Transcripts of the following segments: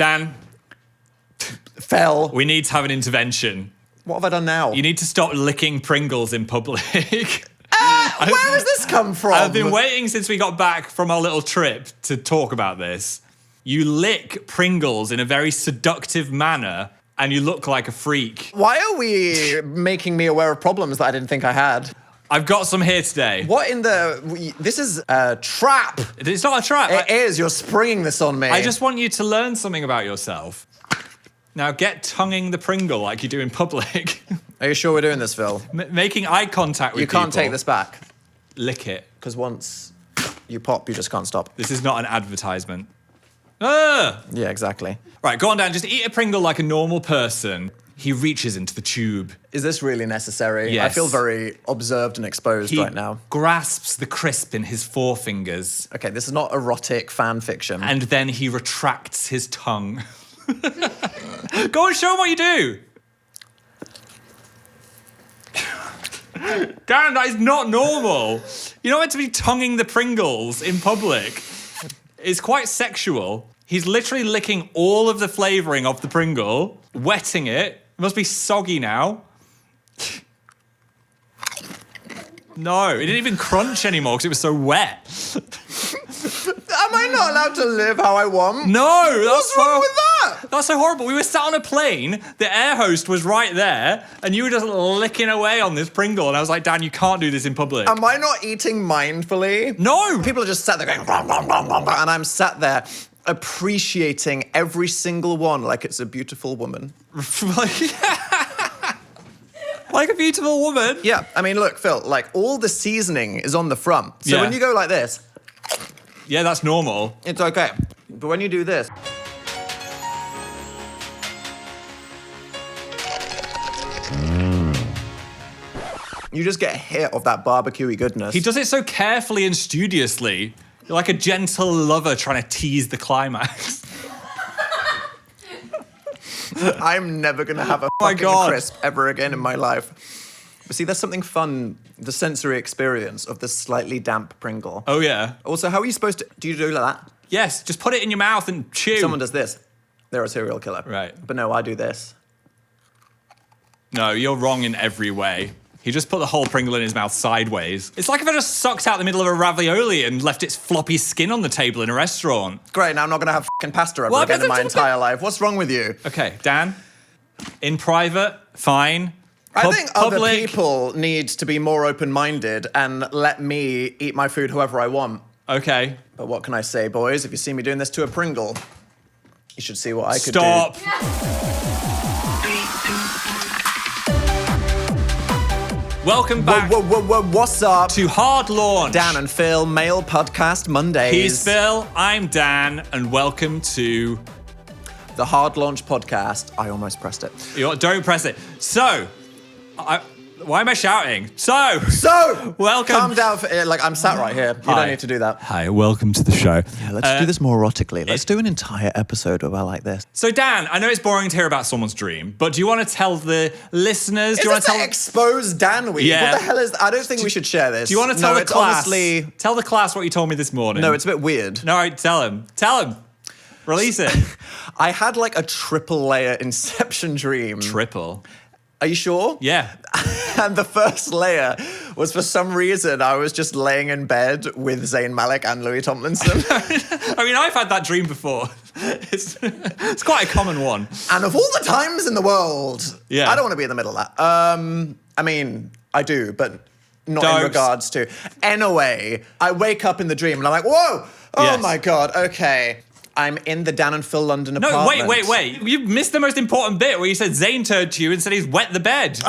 Dan, Phill. we need to have an intervention. What have I done now? You need to stop licking Pringles in public. Where has this come from? I've been waiting since we got back from our little trip to talk about this. You lick Pringles in a very seductive manner, and you look like a freak. Why are we making me aware of problems that I didn't think I had? I've got some here today. What in the... This is a trap. It's not a trap. It is. You're springing this on me. I just want you to learn something about yourself. Now get tonguing the Pringle like you do in public. Are you sure we're doing this, Phill? Making eye contact with people. You can't take this back. Lick it. Because once you pop, you just can't stop. This is not an advertisement. Ah! Yeah, exactly. Right, go on, Dan. Just eat a Pringle like a normal person. He reaches into the tube. Is this really necessary? Yes. I feel very observed and exposed right now. Grasps the crisp in his forefingers. Okay, this is not erotic fan fiction. And then he retracts his tongue. Go and show him what you do. Dan, that is not normal. You're not meant to be tonguing the Pringles in public. It's quite sexual. He's literally licking all of the flavouring of the Pringle, wetting it. It must be soggy now. No, it didn't even crunch anymore because it was so wet. Am I not allowed to live how I want? No, What's wrong with that? That's so horrible. We were sat on a plane, the air host was right there, and you were just licking away on this Pringle, and I was like, Dan, you can't do this in public. Am I not eating mindfully? No! People are just sat there going, "Rom, rom, rom, rom," and I'm sat there appreciating every single one like it's a beautiful woman. Like a beautiful woman? Yeah, I mean, look, Phill, like all the seasoning is on the front. So Yeah. when you go like this, Yeah, that's normal. it's okay. But when you do this, you just get a hit of that barbecue-y goodness. He does it so carefully and studiously. You're like a gentle lover trying to tease the climax. I'm never gonna have a my fucking God. crisp ever again in my life. But see, there's something fun, the sensory experience of the slightly damp Pringle. Oh, yeah. Also, how are you supposed to, do you do like that? Yes, just put it in your mouth and chew. Someone does this. They're a serial killer. Right. But no, I do this. No, you're wrong in every way. He just put the whole Pringle in his mouth sideways. It's like if I just sucked out the middle of a ravioli and left its floppy skin on the table in a restaurant. Great, now I'm not gonna have fucking pasta ever Well, again in my that's- entire life. What's wrong with you? Okay, Dan, in private, fine. I think other Public, people need to be more open-minded and let me eat my food however I want. Okay. But what can I say, boys? If you see me doing this to a Pringle, you should see what I could Stop. do. Welcome back What's up? to Hard Launch. Dan and Phill, Male Podcast Mondays. He's Phill, I'm Dan, and welcome to... The Hard Launch Podcast. I almost pressed it. Don't press it. So, why am I shouting? So, welcome. Calm down. Like, I'm sat right here. You Hi. don't need to do that. Hi, welcome to the show. Yeah, let's do this more erotically. Let's do an entire episode about like this. So, Dan, I know it's boring to hear about someone's dream, but do you want to tell the listeners? Do you want to tell? Expose Dan Week? Yeah. What the hell is that? I don't think we should share this. Do you want to tell the it's class? Honestly, Tell the class what you told me this morning. no, it's a bit weird. No, tell him. Tell him. Release it. I had like a triple layer Inception dream. Triple. Are you sure? Yeah. And the first layer was, for some reason, I was just laying in bed with Zayn Malik and Louis Tomlinson. I mean, I've had that dream before. It's quite a common one. And of all the times in the world, Yeah. I don't want to be in the middle of that. I mean, I do, but not Don't. in regards to. Anyway, I wake up in the dream and I'm like, whoa, oh Yes. my God, okay. I'm in the Dan and Phill London No, apartment. wait. You missed the most important bit where you said Zayn turned to you and said he's wet the bed.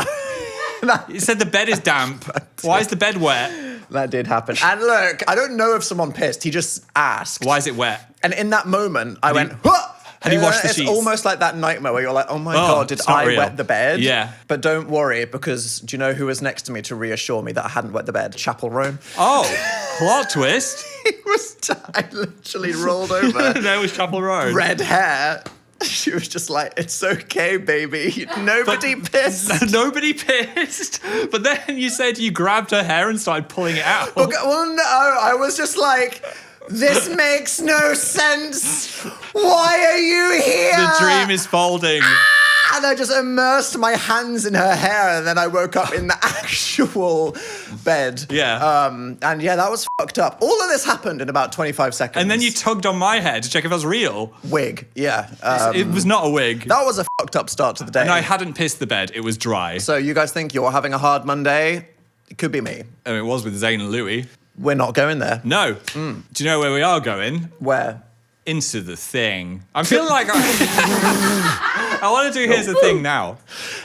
You said the bed is damp. Why is the bed wet? That did happen. And look, I don't know if someone pissed. He just asked. Why is it wet? And in that moment, I went, huh! Had he washed the It's sheets? almost like that nightmare where you're like, oh my God, did it's not I real. wet the bed? Yeah. But don't worry, because do you know who was next to me to reassure me that I hadn't wet the bed? Chapel Roan. Oh, plot twist. I literally rolled over. There was Chapel Road. Red hair. She was just like, it's okay, baby. Nobody pissed. Nobody pissed. But then you said you grabbed her hair and started pulling it out. Okay, well, no, I was just like, this makes no sense. Why are you here? My dream is folding. And I just immersed my hands in her hair, and then I woke up in the actual bed. Yeah. And yeah, that was fucked up. All of this happened in about 25 seconds. And then you tugged on my hair to check if I was real. Wig, yeah. It was not a wig. That was a fucked up start to the day. And I hadn't pissed the bed. It was dry. So you guys think you're having a hard Monday? It could be me. And it was with Zayn and Louis. We're not going there. No. Do you know where we are going? Where? Into the thing. I'm feeling like I want to do Here's the Thing now.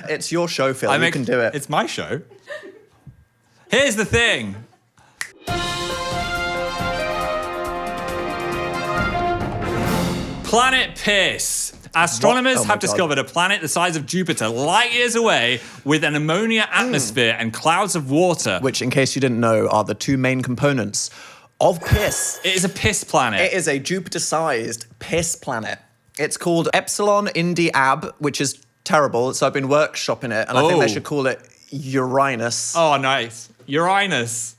It's your show, Phil. You can do it. It's my show. Here's the thing. Planet Piss. Astronomers have discovered a planet the size of Jupiter, light years away, with an ammonia atmosphere and clouds of water. Which, in case you didn't know, are the two main components of piss. It is a piss planet. It is a Jupiter-sized piss planet. It's called Epsilon Indi Ab, which is terrible. So I've been workshopping it, and I think they should call it Uranus. Oh, nice. Uranus.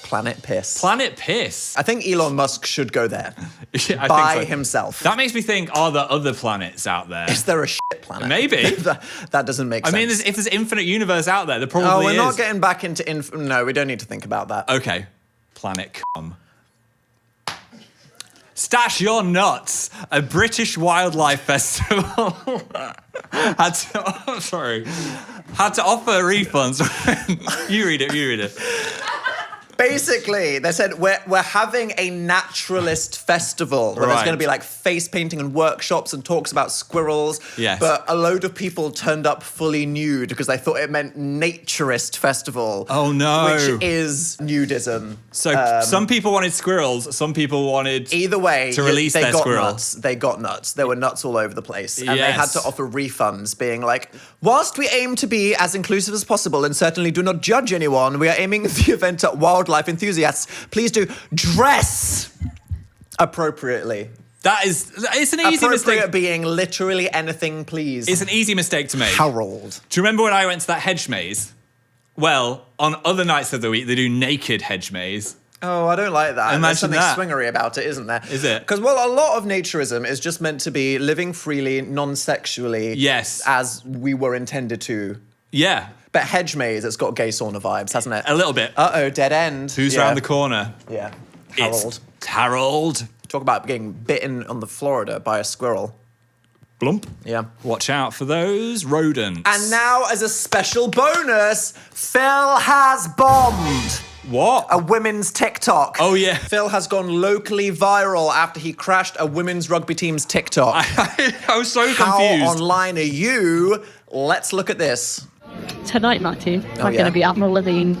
Planet Piss. Planet Piss. I think Elon Musk should go there I by think so. himself. That makes me think, are there other planets out there? Is there a shit planet? Maybe. that doesn't make sense. I mean, if there's infinite universe out there, there probably we're is. not getting back into No, we don't need to think about that. Okay. Planet cum. Stash Your Nuts, a British wildlife festival, had to offer refunds. You read it. Basically, they said, we're having a naturalist festival where there's going to be like face painting and workshops and talks about squirrels. Yes. But a load of people turned up fully nude because they thought it meant naturist festival. Oh, no. Which is nudism. So some people wanted squirrels, some people wanted either way to release they their got squirrel. nuts. They got nuts. There were nuts all over the place. And they had Yes. to offer refunds, being like, whilst we aim to be as inclusive as possible and certainly do not judge anyone, we are aiming the event at wildlife enthusiasts. Please do dress appropriately. It's an easy mistake. Appropriate being literally anything, please. It's an easy mistake to make. Harold. Do you remember when I went to that hedge maze? Well, on other nights of the week, they do naked hedge maze. Oh, I don't like that. Imagine There's something that. swingery about it, isn't there? Is it? Because, well, a lot of naturism is just meant to be living freely, non-sexually. Yes. As we were intended to. Yeah. But hedge maze, it's got gay sauna vibes, hasn't it? A little bit. Uh-oh, dead end. Who's around the corner? Yeah. It's Harold. Talk about getting bitten on the Florida by a squirrel. Blump. Yeah. Watch out for those rodents. And now, as a special bonus, Phill has bombed What? a women's TikTok. Oh, yeah. Phill has gone locally viral after he crashed a women's rugby team's TikTok. I was so How confused. online are you? Let's look at this. Tonight, Matty, I'm yeah. going to be Admiral Levine.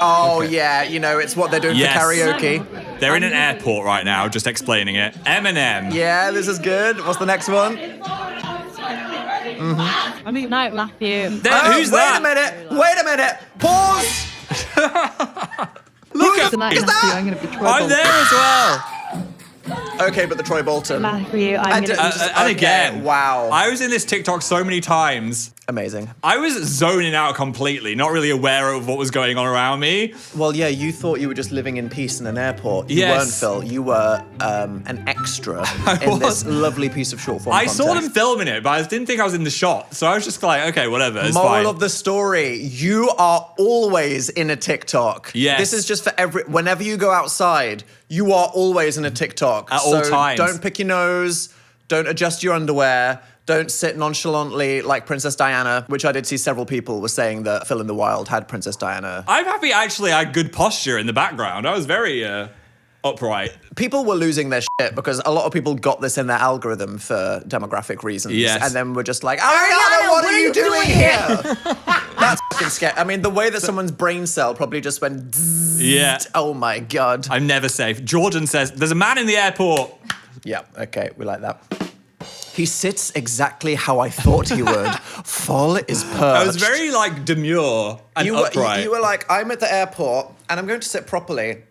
Oh, yeah, you know, it's what they're doing Yes. for karaoke. They're in an airport right now, just explaining it. Eminem. Yeah, this is good. What's the next one? I mean, no, Matthew. Who's that? Wait a minute. Pause. Look at Tonight, is Matthew, that? I'm going to be Troy I'm there as well. Okay, but the Troy Bolton. Matthew, I'm going to be... And again, wow. I was in this TikTok so many times. Amazing. I was zoning out completely, not really aware of what was going on around me. Well, yeah, you thought you were just living in peace in an airport. You Yes. weren't, Phil. You were an extra in this lovely piece of short form I content. saw them filming it, but I didn't think I was in the shot. So I was just like, okay, whatever, it's Moral fine. of the story, you are always in a TikTok. Yes. This is just for whenever you go outside, you are always in a TikTok. At all times. Don't pick your nose, don't adjust your underwear, don't sit nonchalantly like Princess Diana, which I did see several people were saying that Phill in the Wild had Princess Diana. I'm happy actually I had good posture in the background. I was very upright. People were losing their shit because a lot of people got this in their algorithm for demographic reasons. Yes. And then were just like, Ariana, what are you doing here? That's fucking scary. I mean, the way that someone's brain cell probably just went zzz, Yeah. oh my God. I'm never safe. Jordan says, there's a man in the airport. Yeah, okay, we like that. He sits exactly how I thought he would. Phill is perched. I was very like demure and upright. You were like, I'm at the airport and I'm going to sit properly.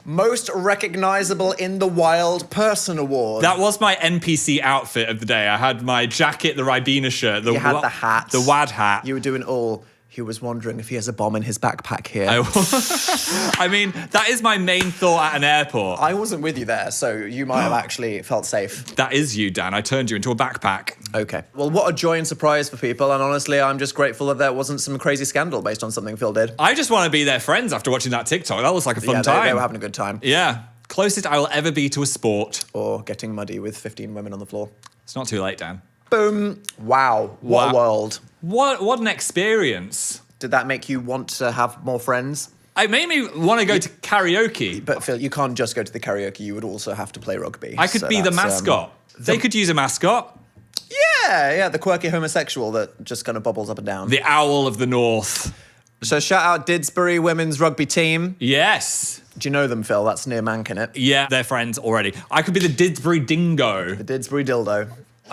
Most recognizable in the wild person award. That was my NPC outfit of the day. I had my jacket, the Ribena shirt, You had the hat. the WAD hat. You were doing all. He was wondering if he has a bomb in his backpack here. I mean, that is my main thought at an airport. I wasn't with you there, so you might have actually felt safe. That is you, Dan. I turned you into a backpack. Okay. Well, what a joy and surprise for people, and honestly, I'm just grateful that there wasn't some crazy scandal based on something Phill did. I just want to be their friends after watching that TikTok. That was like a fun time. They were having a good time. Yeah. Closest I will ever be to a sport. Or getting muddy with 15 women on the floor. It's not too late, Dan. Boom. Wow. What a world. What an experience. Did that make you want to have more friends? It made me want to go to karaoke. But Phill, you can't just go to the karaoke. You would also have to play rugby. I could be the mascot. They could use a mascot. Yeah, the quirky homosexual that just kind of bobbles up and down. The Owl of the North. So shout out Didsbury women's rugby team. Yes. Do you know them, Phill? That's near Mankinet. Yeah, they're friends already. I could be the Didsbury Dingo. The Didsbury dildo.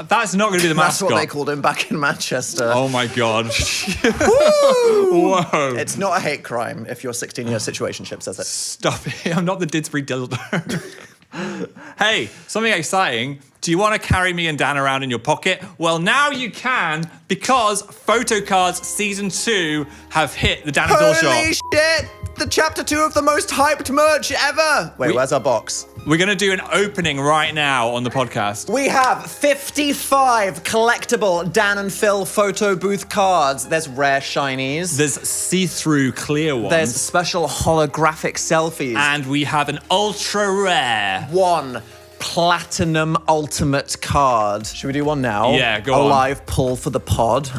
That's not going to be the That's mascot. what they called him back in Manchester. Oh my God. Whoa. It's not a hate crime if your 16-year situationship says it. Stop it. I'm not the Didsbury dildo. Hey, something exciting. Do you want to carry me and Dan around in your pocket? Well, now you can, because Photocards Season 2 have hit the Dan and Phill shop. Holy shit! The chapter 2 of the most hyped merch ever! Wait, where's our box? We're going to do an opening right now on the podcast. We have 55 collectible Dan and Phill photo booth cards. There's rare shinies. There's see-through clear ones. There's special holographic selfies. And we have an ultra rare. One platinum ultimate card. Should we do one now? Yeah, go a on. A live pull for the pod.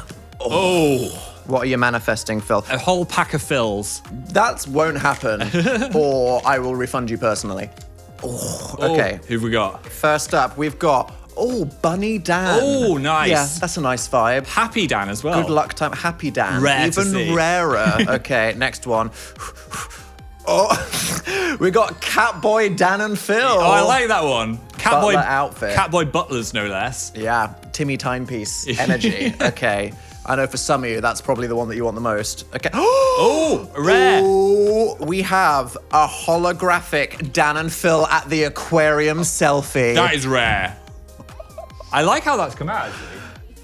Oh. What are you manifesting, Phill? A whole pack of Phils. That won't happen, or I will refund you personally. Oh, okay. Who've we got? First up, we've got, Bunny Dan. Oh, nice. Yeah, that's a nice vibe. Happy Dan as well. Good luck time. Happy Dan. Rare to Even see. rarer. Okay, next one. Oh, we got Catboy Dan and Phill. Oh, I like that one. Catboy Butler outfit. Catboy Butlers, no less. Yeah, Timmy Timepiece energy. Okay. I know for some of you, that's probably the one that you want the most. Okay. Oh, rare. Ooh, we have a holographic Dan and Phill at the aquarium selfie. That is rare. I like how that's come out, actually.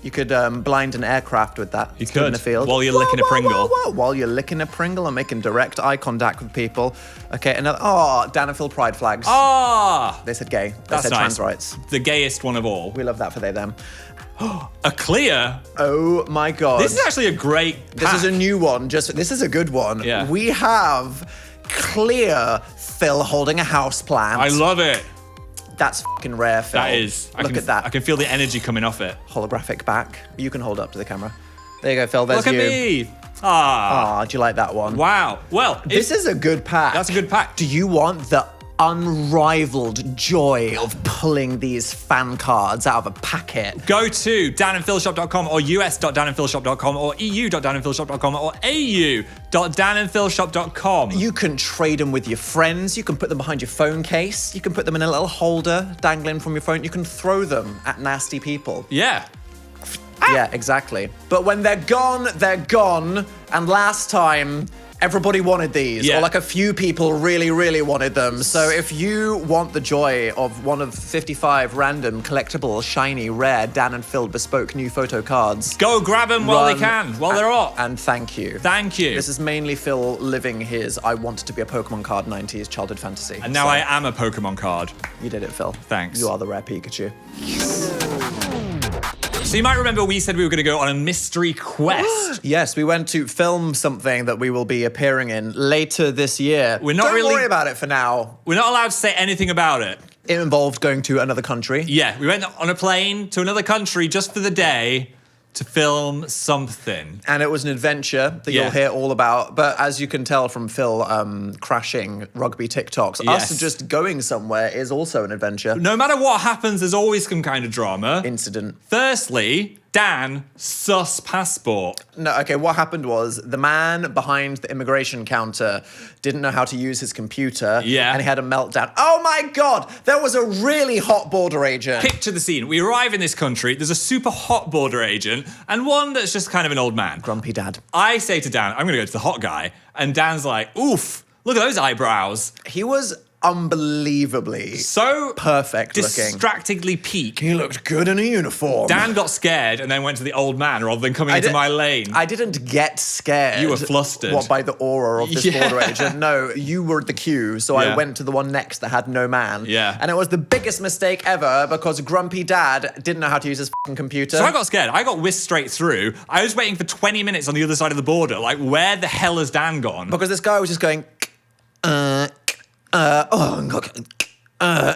You could blind an aircraft with that. You stood in could, a field. while you're licking a Pringle. While you're licking a Pringle and making direct eye contact with people. Okay, another. Oh, Dan and Phill pride flags. Ah, They said gay. They that's said nice. trans rights. The gayest one of all. We love that for they, them. A clear. Oh my God. This is actually a great pack. This is a new one. This is a good one. Yeah. We have clear Phill holding a house plant. I love it. That's fucking rare, Phill. That is. Look at that. I can feel the energy coming off it. Holographic back. You can hold up to the camera. There you go, Phill. There's Look you. at me. Ah. Ah, do you like that one? Wow. Well, This is a good pack. That's a good pack. Do you want the unrivaled joy of pulling these fan cards out of a packet? Go to danandphilshop.com or us.danandphilshop.com or eu.danandphilshop.com or au.danandphilshop.com. You can trade them with your friends. You can put them behind your phone case. You can put them in a little holder dangling from your phone. You can throw them at nasty people. Yeah. Yeah, exactly. But when they're gone, they're gone. And last time, everybody wanted these. Yeah. Or like a few people really, really wanted them. So if you want the joy of one of 55 random, collectible, shiny, rare, Dan and Phill bespoke new photo cards, Go grab them while they run can, while they're hot. and thank you. Thank you. This is mainly Phill living his I want to be a Pokemon card 90s childhood fantasy. And now So I am a Pokemon card. You did it, Phill. Thanks. You are the rare Pikachu. So you might remember we said we were going to go on a mystery quest. Yes, we went to film something that we will be appearing in later this year. We're not Don't really- worry about it for now. We're not allowed to say anything about it. It involved going to another country. Yeah, we went on a plane to another country just for the day to film something. And it was an adventure that Yeah. you'll hear all about. But as you can tell from Phill crashing rugby TikToks, Yes. us just going somewhere is also an adventure. No matter what happens, there's always some kind of drama. Incident. Firstly, Dan, sus passport. No, okay, what happened was the man behind the immigration counter didn't know how to use his computer. Yeah. And he had a meltdown. Oh my God, there was a really hot border agent. Picture the scene. We arrive in this country, there's a super hot border agent, and one that's just kind of an old man. Grumpy dad. I say to Dan, I'm going to go to the hot guy. And Dan's like, oof, look at those eyebrows. He was unbelievably So perfect looking. distractingly peak. He looked good in a uniform. Dan got scared and then went to the old man rather than coming into my lane. I didn't get scared. You were flustered. What, by the aura of this border agent? No, you were the queue, so I Yeah. went to the one next that had no man. Yeah. And it was the biggest mistake ever because grumpy dad didn't know how to use his fucking computer. So I got scared. I got whisked straight through. I was waiting for 20 minutes on the other side of the border. Like, where the hell has Dan gone? Because this guy was just going, and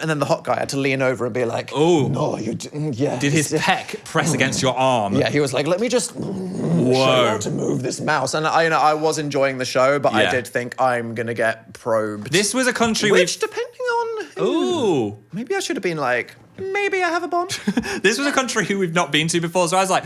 then the hot guy had to lean over and be like, Oh. no, yeah. Did his peck press against your arm? Yeah, he was like, let me just show you how to move this mouse. And I was enjoying the show, but I Yeah. did think I'm going to get probed. This was a country Which, depending on who, Ooh. maybe I should have been like, maybe I have a bomb. This was a country who we've not been to before, so I was like,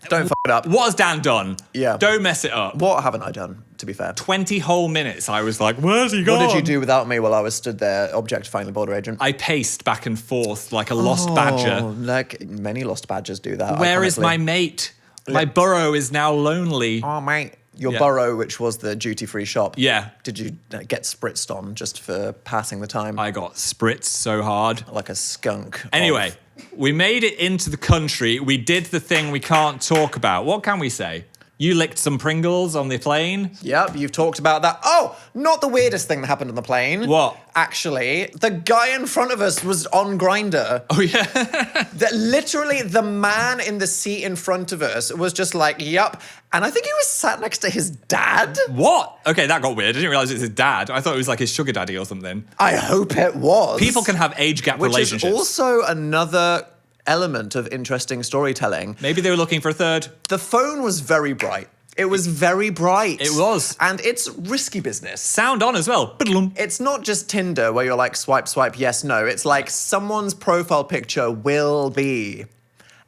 Don't fuck it up. what has Dan done? Yeah. Don't mess it up. What haven't I done, to be fair? 20 whole minutes, I was like, where's he gone? What did you do without me while I was stood there objectifying the border agent? I paced back and forth like a lost badger. Like many lost badgers do that. Where is iconically. my mate? My burrow is now lonely. Oh, mate. Your Yeah. Burrow, which was the duty-free shop. Yeah. Did you get spritzed on just for passing the time? I got spritzed so hard. Like a skunk. Anyway, we made it into the country. We did the thing we can't talk about. What can we say? You licked some Pringles on the plane. Yep, you've talked about that. Oh, not the weirdest thing that happened on the plane. What? Actually, the guy in front of us was on Grindr. Oh, yeah. Literally, the man in the seat in front of us was just like, yup. And I think he was sat next to his dad. What? Okay, that got weird. I didn't realize it was his dad. I thought it was like his sugar daddy or something. I hope it was. People can have age gap Which relationships. is also another element of interesting storytelling. Maybe they were looking for a third. The phone was very bright. It was very bright. It was. And it's risky business. Sound on as well. Ba-dlum. It's not just Tinder where you're like swipe, swipe, yes, no. It's like someone's profile picture will be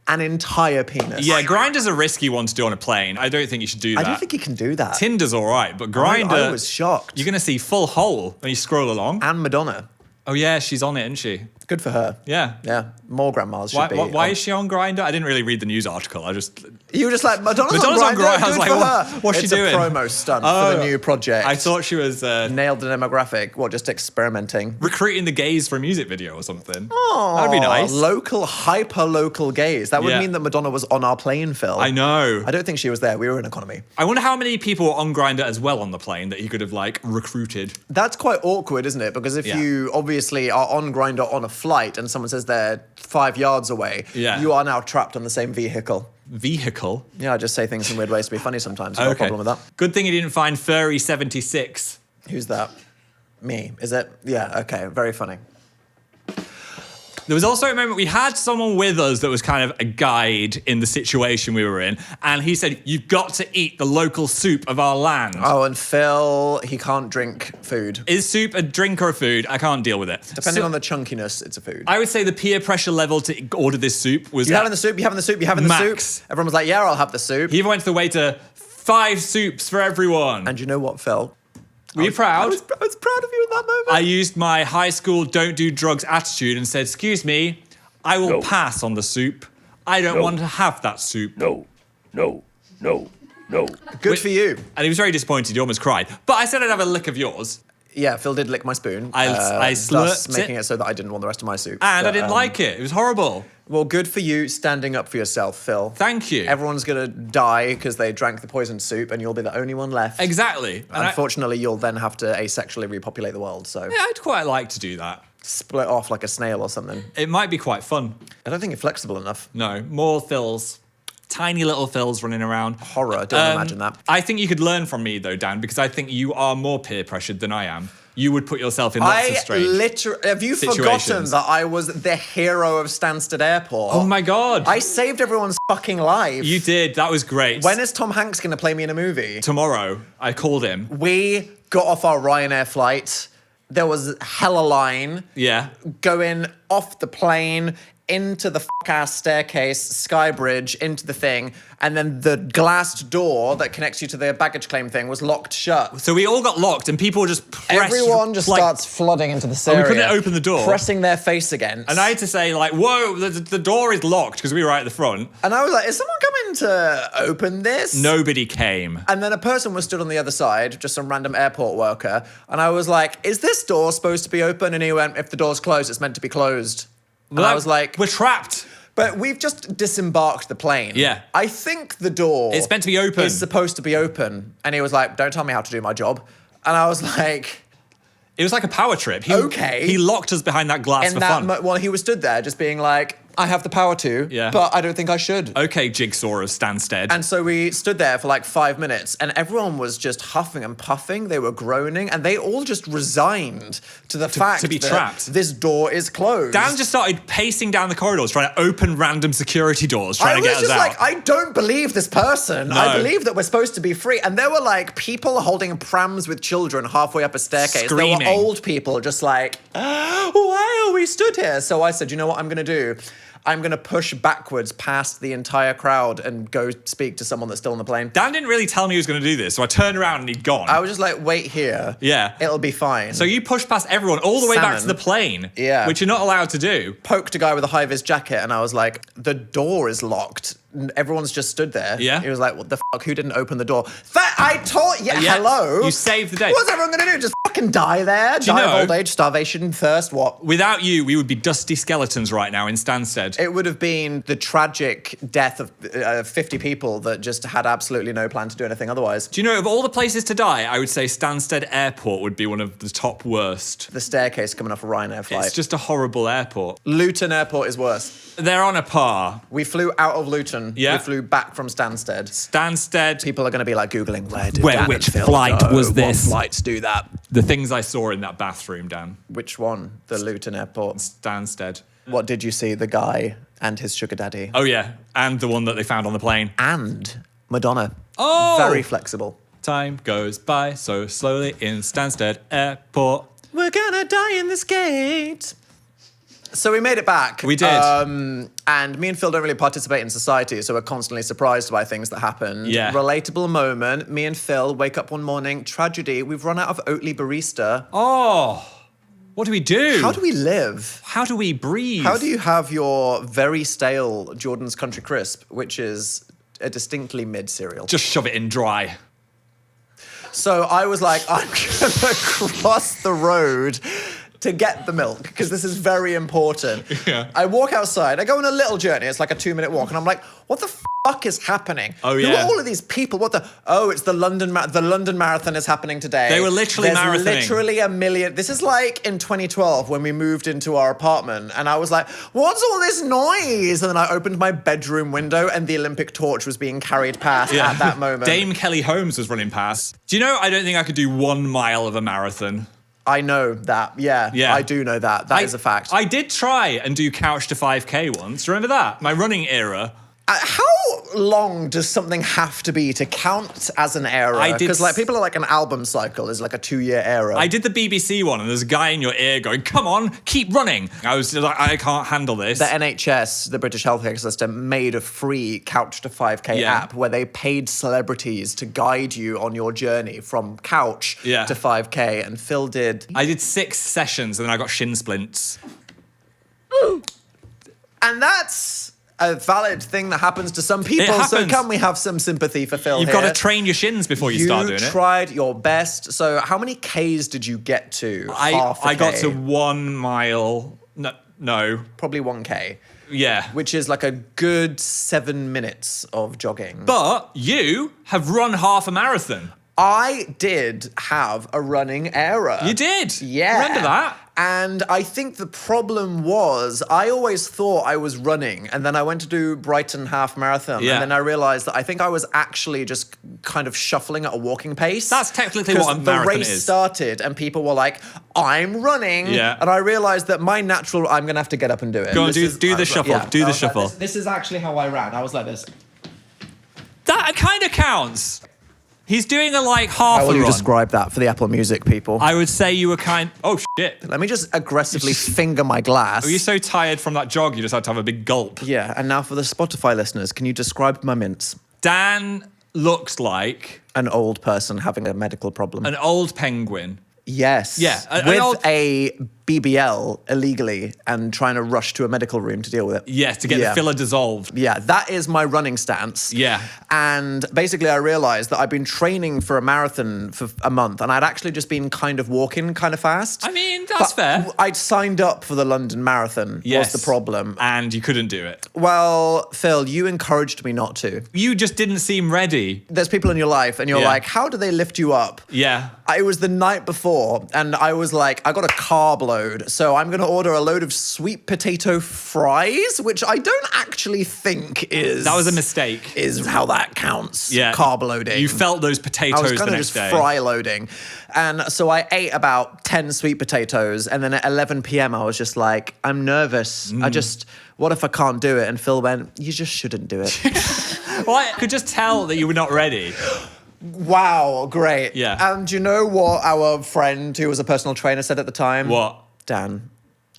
an entire penis. Yeah, Grindr's a risky one to do on a plane. I don't think you should do that. I don't think you can do that. Tinder's all right, but Grindr... I was shocked. You're going to see full hole when you scroll along. And Madonna. Oh, yeah, she's on it, isn't she? Good for her. Yeah. Yeah, more grandmas should be. Why is she on Grindr? I didn't really read the news article. You were just like, Madonna's Madonna's on on Grindr. Grindr. I was Good like, for what- her. what's she It's doing? a promo stunt for the new project. I thought she was Nailed the demographic. What, just experimenting? recruiting the gays for a music video or something. Oh, That'd be nice. Local, hyper-local gays. That would Yeah. mean that Madonna was on our plane, Phill. I know. I don't think she was there. We were in economy. I wonder how many people were on Grindr as well on the plane that he could have, like, recruited. That's quite awkward, isn't it? Because if Yeah. you obviously are on Grindr on a flight and someone says they're 5 yards away, Yeah. you are now trapped on the same vehicle. Vehicle? Yeah, I just say things in weird ways to be funny sometimes. No problem with that. Good thing he didn't find Furry 76. Who's that? Me. Is it? Yeah, okay. Very funny. There was also a moment we had someone with us that was kind of a guide in the situation we were in, and he said, "You've got to eat the local soup of our land." Oh, and Phill, he can't drink food. Is soup a drink or a food? I can't deal with it. Depending So- on the chunkiness, it's a food. I would say the peer pressure level to order this soup was You having the soup? You having the soup? You having the Max. soup? Everyone was like, yeah, I'll have the soup. He even went to the waiter, 5 soups for everyone. And you know what, Phill? Were you proud? I was proud of you in that moment. I used my high school don't do drugs attitude and said, "Excuse me, I will pass on the soup. I don't want to have that soup." No. Good for you. And he was very disappointed. He almost cried. But I said I'd have a lick of yours. Yeah, Phill did lick my spoon. I thus slurped making it. it so that I didn't want the rest of my soup. And I But, didn't like it. It was horrible. Well, good for you standing up for yourself, Phill. Thank you. Everyone's going to die because they drank the poisoned soup and you'll be the only one left. Exactly. And Unfortunately, you'll then have to asexually repopulate the world, so I'd quite like to do that. split off like a snail or something. It might be quite fun. I don't think you're flexible enough. No, more Phils. Tiny little Phils running around. Horror, don't imagine that. I think you could learn from me, though, Dan, because I think you are more peer pressured than I am. You would put yourself in lots of strange have you forgotten situations. that I was the hero of Stansted Airport? Oh my God. I saved everyone's fucking life. You did. That was great. When is Tom Hanks going to play me in a movie? Tomorrow, I called him. We got off our Ryanair flight. There was hella line Yeah. going off the plane into the ass staircase, sky bridge, into the thing, and then the glassed door that connects you to the baggage claim thing was locked shut. So we all got locked, and people just pressed, Everyone just starts flooding into this area. we couldn't open the door. Pressing their face against. And I had to say, like, whoa, the door is locked, because we were right at the front. And I was like, is someone coming to open this? Nobody came. And then a person was stood on the other side, just some random airport worker. And I was like, is this door supposed to be open? And he went, if the door's closed, it's meant to be closed. And I was like, we're trapped. But we've just disembarked the plane. Yeah. I think the door... It's meant to be open. ...is supposed to be open. And he was like, don't tell me how to do my job. And I was like... It was like a power trip. Okay. He locked us behind that glass for fun. Well, he was stood there just being like, I have the power to, but I don't think I should. Okay, Jigsaw of Stansted. And so we stood there for like 5 minutes and everyone was just huffing and puffing. They were groaning and they all just resigned to the fact to be that trapped. This door is closed. Dan just started pacing down the corridors, trying to open random security doors, trying to get us out. I was just like, I don't believe this person. No. I believe that we're supposed to be free. And there were like people holding prams with children halfway up a staircase. Screaming. There were old people just like, why are we stood here? So I said, you know what I'm going to do? I'm going to push backwards past the entire crowd and go speak to someone that's still on the plane. Dan didn't really tell me he was going to do this, so I turned around and he'd gone. I was just like, wait here. Yeah. It'll be fine. So you pushed past everyone all the way back to the plane. Yeah. Which you're not allowed to do. Poked a guy with a high-vis jacket and I was like, the door is locked. Everyone's just stood there. Yeah. He was like, what the fuck? Who didn't open the door? I taught you. Hello. You saved the day. What's everyone going to do? Just fucking die there? Die of old age, starvation, thirst, what? Without you, we would be dusty skeletons right now in Stansted. It would have been the tragic death of 50 people that just had absolutely no plan to do anything otherwise. Do you know, of all the places to die, I would say Stansted Airport would be one of the top worst. The staircase coming off a Ryanair flight. It's just a horrible airport. Luton Airport is worse. They're on a par. We flew out of Luton. Yeah. We flew back from Stansted. Stansted. People are going to be like Googling, Which flight was this? What flights do that? The things I saw in that bathroom, Dan. Which one? The Luton Airport. Stansted. What did you see? The guy and his sugar daddy. Oh, yeah. And the one that they found on the plane. And Madonna. Oh! Very flexible. Time goes by so slowly in Stansted Airport. We're gonna die in this gate. So we made it back. We did. And me and Phill don't really participate in society, so we're constantly surprised by things that happen. Yeah. Relatable moment. Me and Phill wake up one morning. Tragedy. We've run out of Oatly barista. Oh, what do we do? How do we live? How do we breathe? How do you have your very stale Jordan's Country Crisp, which is a distinctly mid cereal? Just shove it in dry. So I was like, I'm gonna cross the road to get the milk, because this is very important. Yeah. I walk outside, I go on a little journey, it's like a 2-minute walk, and I'm like, what the fuck is happening? Oh, Who yeah. are all of these people? It's the London Marathon is happening today. They were literally There's marathoning. literally a million. This is like in 2012 when we moved into our apartment, and I was like, what's all this noise? And then I opened my bedroom window, and the Olympic torch was being carried past at that moment. Dame Kelly Holmes was running past. Do you know, I don't think I could do 1 mile of a marathon. I know that. Yeah. I do know that. That is a fact. I did try and do couch to 5K once. Remember that? My running era. How long does something have to be to count as an era? I did Because like people are like an album cycle is like a 2-year era. I did the BBC one, and there's a guy in your ear going, "Come on, keep running." I was like, I can't handle this. The NHS, the British healthcare system, made a free couch to 5K app where they paid celebrities to guide you on your journey from couch to 5K, and Phill did. I did 6 sessions, and then I got shin splints. And that's a valid thing that happens to some people, so can we have some sympathy for Phill You've here? got to train your shins before you start doing it. You tried your best. So how many Ks did you get to? I got to 1 mile. No. Probably 1K. Yeah. Which is like a good 7 minutes of jogging. But you have run half a marathon. I did have a running error. You did? Yeah. Remember that? And I think the problem was I always thought I was running, and then I went to do Brighton half marathon, and then I realized that I think I was actually just kind of shuffling at a walking pace. That's technically what a marathon the race is. started, and people were like, I'm running. Yeah. And I realized that my natural, I'm going to have to get up and do it. Go on, do the shuffle. Yeah. Do the shuffle. This is actually how I ran. I was like this. That kind of counts. He's doing a like half How a will you run. describe that for the Apple Music people? I would say you were Oh shit! Let me just aggressively finger my glass. Were you so tired from that jog you just had to have a big gulp? Yeah, and now for the Spotify listeners, can you describe my mints? Dan looks like An old person having a medical problem. an old penguin. Yes. Yeah, an with old- a BBL illegally and trying to rush to a medical room to deal with it. Yes, to get the filler dissolved. Yeah, that is my running stance. Yeah. And basically, I realized that I've been training for a marathon for a month and I'd actually just been kind of walking kind of fast. I mean, that's But fair. I'd signed up for the London Marathon, Yes. was the problem. And you couldn't do it. Well, Phill, you encouraged me not to. You just didn't seem ready. There's people in your life and you're Yeah. like, how do they lift you up? Yeah. It was the night before, and I was like, I got a carb load, so I'm going to order a load of sweet potato fries, which I don't actually think is... That was a mistake. Is how that counts. Yeah. Carb loading. You felt those I potatoes was the kind of next just day. fry loading. And so I ate about 10 sweet potatoes, and then at 11 p.m. I was just like, I'm nervous. What if I can't do it? And Phill went, you just shouldn't do it. Well, I could just tell that you were not ready. Wow, great. Yeah. And do you know what our friend who was a personal trainer said at the time? What? Dan,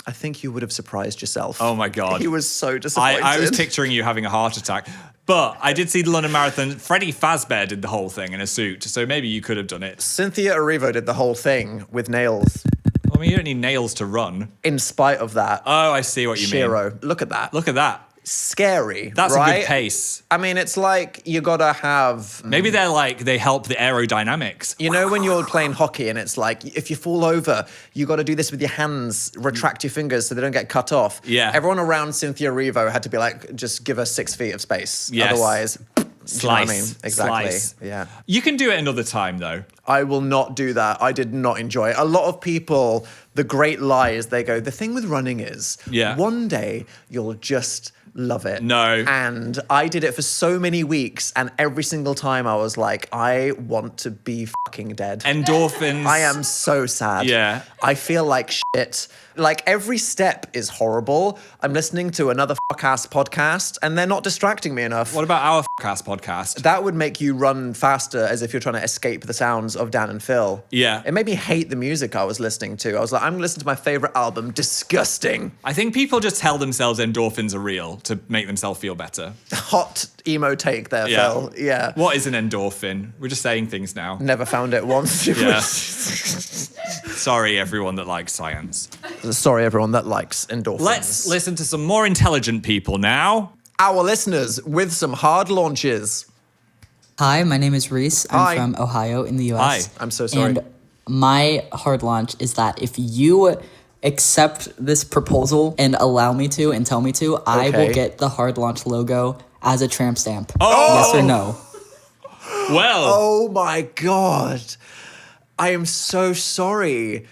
I think you would have surprised yourself. Oh my God. He was so disappointed. I was picturing you having a heart attack. But I did see the London Marathon. Freddie Fazbear did the whole thing in a suit, so maybe you could have done it. Cynthia Erivo did the whole thing with nails. I mean, you don't need nails to run. In spite of that, Oh, I see what you mean. Shiro, look at that. Look at that. Scary. That's right? a good pace. I mean, it's like you gotta have. Maybe they help the aerodynamics. You know when you're playing hockey and it's like if you fall over, you got to do this with your hands, retract your fingers so they don't get cut off. Yeah. Everyone around Cynthia Erivo had to be like, just give her 6 feet of space. Yes. Otherwise, do you know Slice. what I mean? Exactly. Slice. Yeah. You can do it another time, though. I will not do that. I did not enjoy it. A lot of people, the great lie is they go, the thing with running is one day you'll just love it. No. And I did it for so many weeks, and every single time I was like, I want to be fucking dead. Endorphins. I am so sad. Yeah. I feel like shit. Like every step is horrible. I'm listening to another fuck-ass podcast and they're not distracting me enough. What about our F***ass podcast? That would make you run faster as if you're trying to escape the sounds of Dan and Phill. Yeah. It made me hate the music I was listening to. I was like, I'm going to listen to my favorite album. Disgusting. I think people just tell themselves endorphins are real to make themselves feel better. Hot emo take there, Yeah. Phill. Yeah. What is an endorphin? We're just saying things now. Never found it once. Yeah. Sorry, everyone that likes science. Sorry, everyone that likes endorphins. Let's listen to some more intelligent people now. Our listeners with some hard launches. Hi, my name is Reese. Hi. I'm from Ohio in the US. Hi. I'm so sorry. And my hard launch is that if you accept this proposal and allow me to and tell me to, I Okay. will get the hard launch logo as a tramp stamp. Oh! Yes or no? Well, Oh my God. I am so sorry.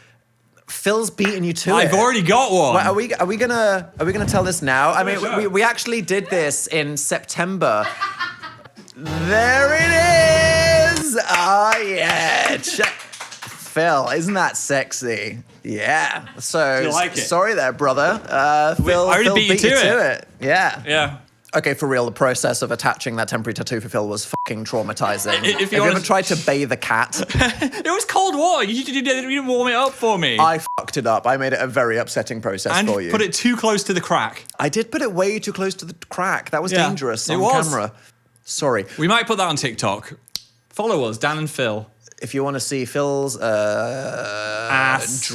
Phil's beaten you to it. I've already got one. Wait, are we gonna tell this now? I mean, sure. we actually did this in September. There it is. Ah, yeah. Phill, isn't that sexy? Yeah. So You like it? sorry there, brother. Phill, I already Phill beat you to it. Yeah. Yeah. Okay, for real, the process of attaching that temporary tattoo for Phill was fucking traumatizing. If Have you you wanna- ever tried to bathe a cat? It was cold water. You didn't warm it up for me. I fucked it up. I made it a very upsetting process and for you. put it too close to the crack. I did put it way too close to the crack. That was Yeah, dangerous it on was. camera. Sorry. We might put that on TikTok. Follow us, Dan and Phill. If you want to see Phil's Ass.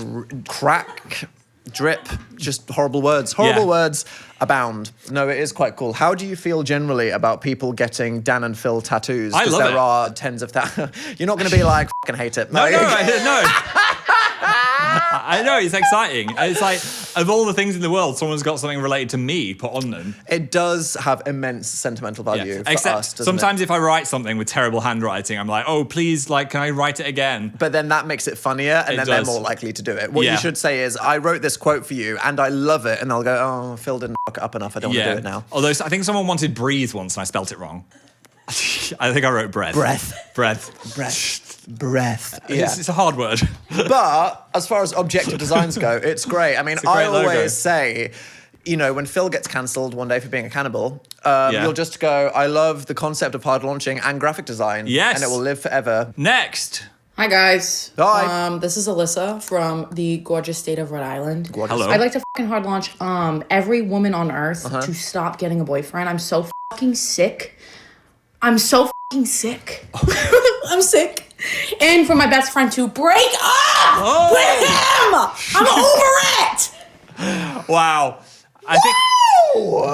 crack, drip, just horrible words. Horrible Yeah. words abound. No, it is quite cool. How do you feel generally about people getting Dan and Phill tattoos? I love there it. are tens of thousands. You're not going to be like, fucking hate it. No. I know, it's exciting. It's like, of all the things in the world, someone's got something related to me put on them. It does have immense sentimental value Yeah. for Except us, doesn't sometimes it? if I write something with terrible handwriting, I'm like, oh, please, like, can I write it again? But then that makes it funnier, and It then does. they're more likely to do it. What Yeah. you should say is, I wrote this quote for you, and I love it, and they'll go, oh, Phill didn't fuck it up enough, I don't want to do it now. Although I think someone wanted breathe once and I spelt it wrong. I think I wrote breath. Breath. Breath. Yeah. It's a hard word. But as far as objective designs go, it's great. I mean, a great I always logo. say, you know, when Phill gets cancelled one day for being a cannibal, Yeah. you'll just go, I love the concept of hard launching and graphic design. Yes. And it will live forever. Next. Hi guys. Hi. This is Alyssa from the gorgeous state of Rhode Island. Hello. I'd like to fucking hard launch every woman on earth to stop getting a boyfriend. I'm so fucking sick. I'm so fucking sick. I'm sick. And for my best friend to break up with him. I'm over it. Wow. I think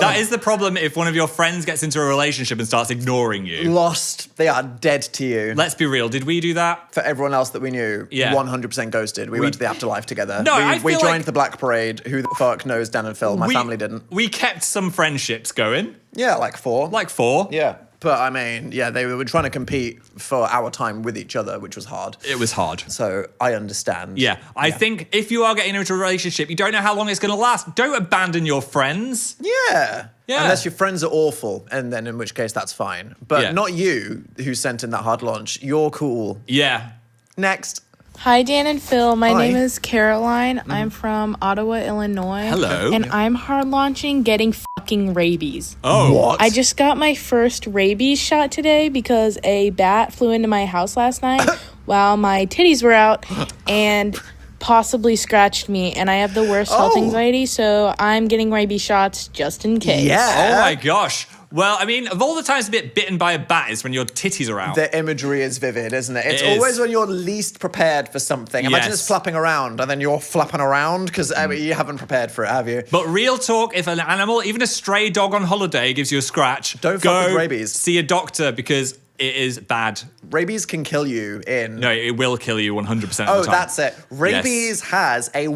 that is the problem if one of your friends gets into a relationship and starts ignoring you. Lost. They are dead to you. Let's be real. Did we do that? For everyone else that we knew, Yeah. 100% ghosted. We went to the afterlife together. No, I we feel joined like- the Black Parade. Who the fuck knows Dan and Phill? My family didn't. We kept some friendships going. Yeah, like 4. Like 4. Yeah. But I mean, yeah, they were trying to compete for our time with each other, which was hard. It was hard. So I understand. Yeah. I think if you are getting into a relationship, you don't know how long it's going to last. Don't abandon your friends. Yeah. Yeah. Unless your friends are awful, and then in which case that's fine. But Yeah. not you who sent in that hard launch. You're cool. Yeah. Next. Hi, Dan and Phill. My Hi. name is Caroline. I'm from Ottawa, Illinois. Hello. And I'm hard launching getting fucking rabies. Oh. What? I just got my first rabies shot today because a bat flew into my house last night while my titties were out and possibly scratched me. And I have the worst health Oh. anxiety, so I'm getting rabies shots just in case. Yeah. Oh my gosh. Well, I mean, of all the times to get bitten by a bat is when your titties are out. The imagery is vivid, isn't it? It's It is. always when you're least prepared for something. Imagine Yes. it's flapping around and then you're flapping around because you haven't prepared for it, have you? But real talk, if an animal, even a stray dog on holiday, gives you a scratch, Don't go fuck with rabies. see a doctor because it is bad. Rabies can kill you in... No, it will kill you 100% of the Oh, time. that's it. Rabies has a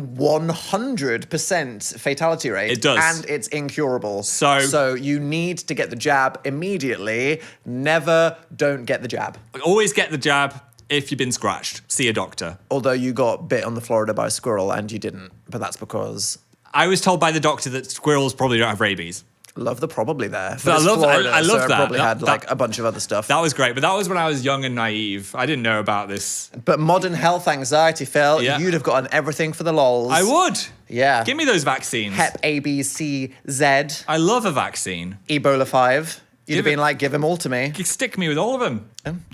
100% fatality rate. It does. And it's incurable. So you need to get the jab immediately. Never don't get the jab. Always get the jab if you've been scratched. See a doctor. Although you got bit on the Florida by a squirrel and you didn't. But that's because... I was told by the doctor that squirrels probably don't have rabies. Love the probably there. But I it's love- Florida, I love so it that. probably That- had like that- a bunch of other stuff. That was great, but that was when I was young and naive. I didn't know about this. But modern health anxiety, Phil, Yeah. you'd have gotten everything for the lols. I would. Yeah. Give me those vaccines. Hep A, B, C, Z, I love a vaccine. Ebola 5. You'd have Give it- been like, give them all to me. You stick me with all of them.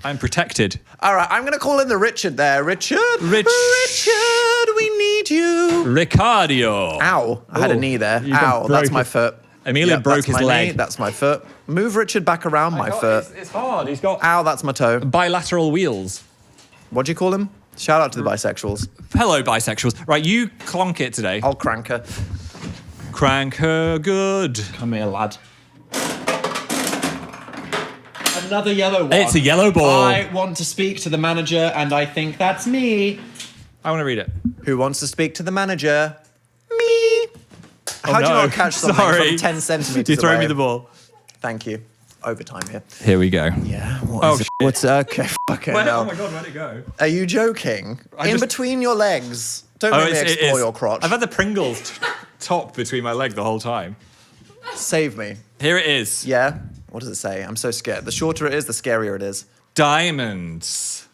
I'm protected. All right, I'm going to call in the Richard there. Richard. Richard, we need you. Ricardio. Ow. I had a Ooh, knee there. you got Ow, that's broken. my foot. Emilia Yep, broke that's his my leg. knee, that's my foot. Move Richard back around my foot. It's hard. He's got Ow, that's my toe. bilateral wheels. What do you call him? Shout out to the bisexuals. Hello, bisexuals. Right, you clonk it today. I'll crank her. Crank her good. Come here, lad. Another yellow one. It's a yellow ball. I want to speak to the manager, and I think that's me. I want to read it. Who wants to speak to the manager? Me. How do you no. not catch something Sorry. from 10 centimeters You throw away? me the ball. Thank you. Overtime here. Here we go. Yeah. Oh, What is it? What's okay? Fucking hell. my god, where'd it go? Are you joking? In just- between your legs. Don't make me it explore is. your crotch. I've had the Pringles top between my leg the whole time. Save me. Here it is. Yeah? What does it say? I'm so scared. The shorter it is, the scarier it is. Diamonds.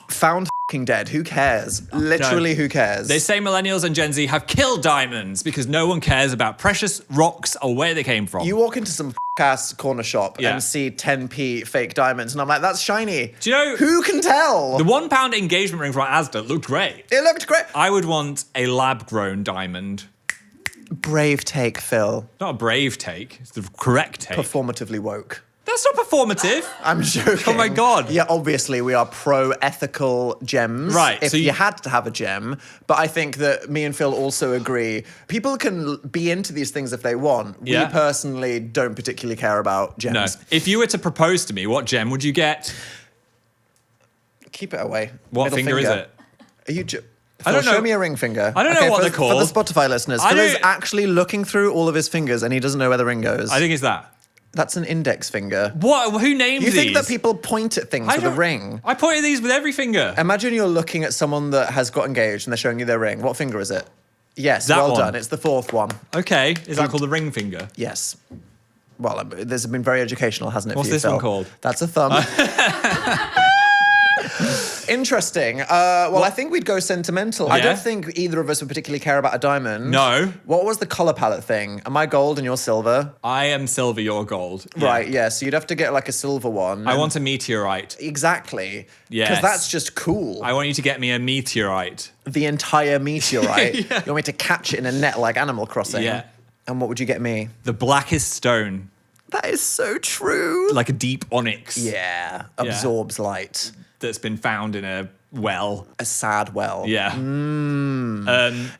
Found f***ing dead. Who cares? Literally, who cares? They say millennials and Gen Z have killed diamonds because no one cares about precious rocks or where they came from. You walk into some ass corner shop Yeah. and see 10p fake diamonds, and I'm like, that's shiny. Do you know- Who can tell? The £1 engagement ring from Asda looked great. It looked great. I would want a lab-grown diamond. Brave take, Phil. Not a brave take. It's the correct take. Performatively woke. That's not performative. I'm joking. Oh my God. Yeah, obviously we are pro-ethical gems. Right, If so you you- had to have a gem. But I think that me and Phil also agree. People can be into these things if they want. Yeah. We personally don't particularly care about gems. No. If you were to propose to me, what gem would you get? Keep it away. What Middle finger is it? Are you... I don't Phil, know. Show me a ring finger. I don't know what for, they're called. For the Spotify listeners, I Phil is don't- actually looking through all of his fingers and he doesn't know where the ring goes. I think it's that. That's an index finger. What? Who named You these? think that people point at things with a don't- ring? I pointed these with every finger. Imagine you're looking at someone that has got engaged and they're showing you their ring. What finger is it? Yes, That well one. done. It's the fourth one. Okay. Is that called the ring finger? Yes. Well, this has been very educational, hasn't it? What's for you, this one Phil? called? That's a thumb. Interesting. Well, I think we'd go sentimental. I Yeah? don't think either of us would particularly care about a diamond. No. What was the color palette thing? Am I gold and you're silver? I am silver, you're gold. Yeah. Right, yeah. So you'd have to get like a silver one. I want a meteorite. Exactly. Yes. Because that's just cool. I want you to get me a meteorite. The entire meteorite. Yeah. You want me to catch it in a net like Animal Crossing? Yeah. And what would you get me? The blackest stone, That is so true. like a deep onyx. Yeah. Absorbs light. That's been found in a well. A sad well. Yeah.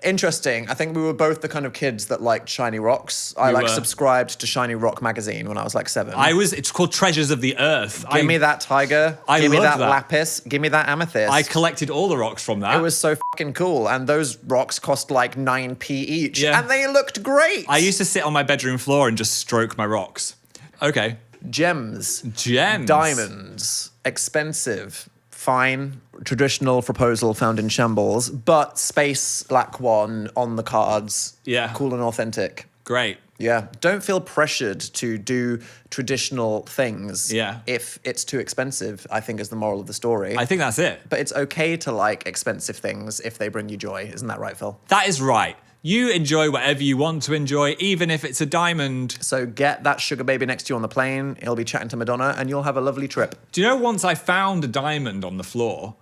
Interesting. I think we were both the kind of kids that liked shiny rocks. I We were. subscribed to Shiny Rock magazine when I was like 7. It's called Treasures of the Earth. Give me that tiger. I Give me love that that. lapis. Give me that amethyst. I collected all the rocks from that. It was so fucking cool. And those rocks cost like 9p each. Yeah. And they looked great. I used to sit on my bedroom floor and just stroke my rocks. Okay. Gems. Gems. Diamonds. Expensive. Fine. Traditional proposal found in shambles. But space black one on the cards. Yeah. Cool and authentic. Great. Yeah. Don't feel pressured to do traditional things. Yeah. If it's too expensive, I think is the moral of the story. I think that's it. But it's okay to like expensive things if they bring you joy. Isn't that right, Phill? That is right. You enjoy whatever you want to enjoy, even if it's a diamond. So get that sugar baby next to you on the plane. He'll be chatting to Madonna and you'll have a lovely trip. Do you know once I found a diamond on the floor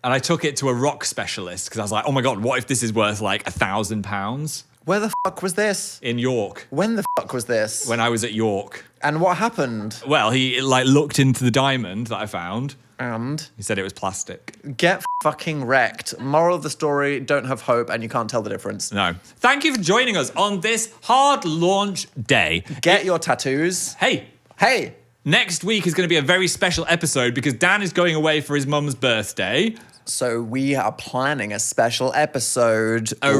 and I took it to a rock specialist because I was like, oh my God, what if this is worth like £1,000 Where the fuck was this? in York When the fuck was this? when I was at York? And what happened? Well, he like looked into the diamond that I found. And He said it was plastic. get fucking wrecked. Moral of the story, don't have hope and you can't tell the difference. No. Thank you for joining us on this hard launch day. Get your tattoos. Hey, Hey, next week is going to be a very special episode because Dan is going away for his mum's birthday. so we are planning a special episode. Are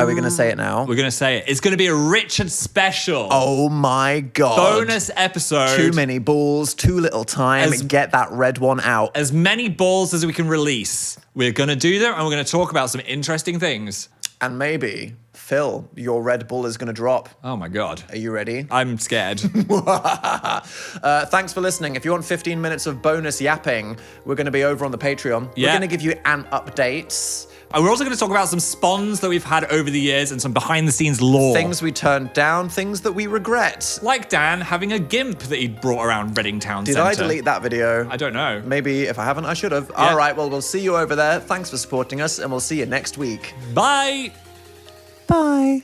we going to say it now? We're going to say it. It's going to be a Richard special. Oh my God. Bonus episode. Too many balls, too little time. As- Get that red one out. As many balls as we can release. We're going to do them and we're going to talk about some interesting things. And maybe, Phill, your Red Bull is going to drop. Oh my God. Are you ready? I'm scared. Thanks for listening. If you want 15 minutes of bonus yapping, we're going to be over on the Patreon. Yeah. We're going to give you an update. And we're also going to talk about some spawns that we've had over the years and some behind the scenes lore. Things we turned down, things that we regret. Like Dan having a GIMP that he brought around Reading Town Did Centre. I delete that video? I don't know. Maybe if I haven't, I should have. All right, well, we'll see you over there. Thanks for supporting us, and we'll see you next week. Bye. Bye.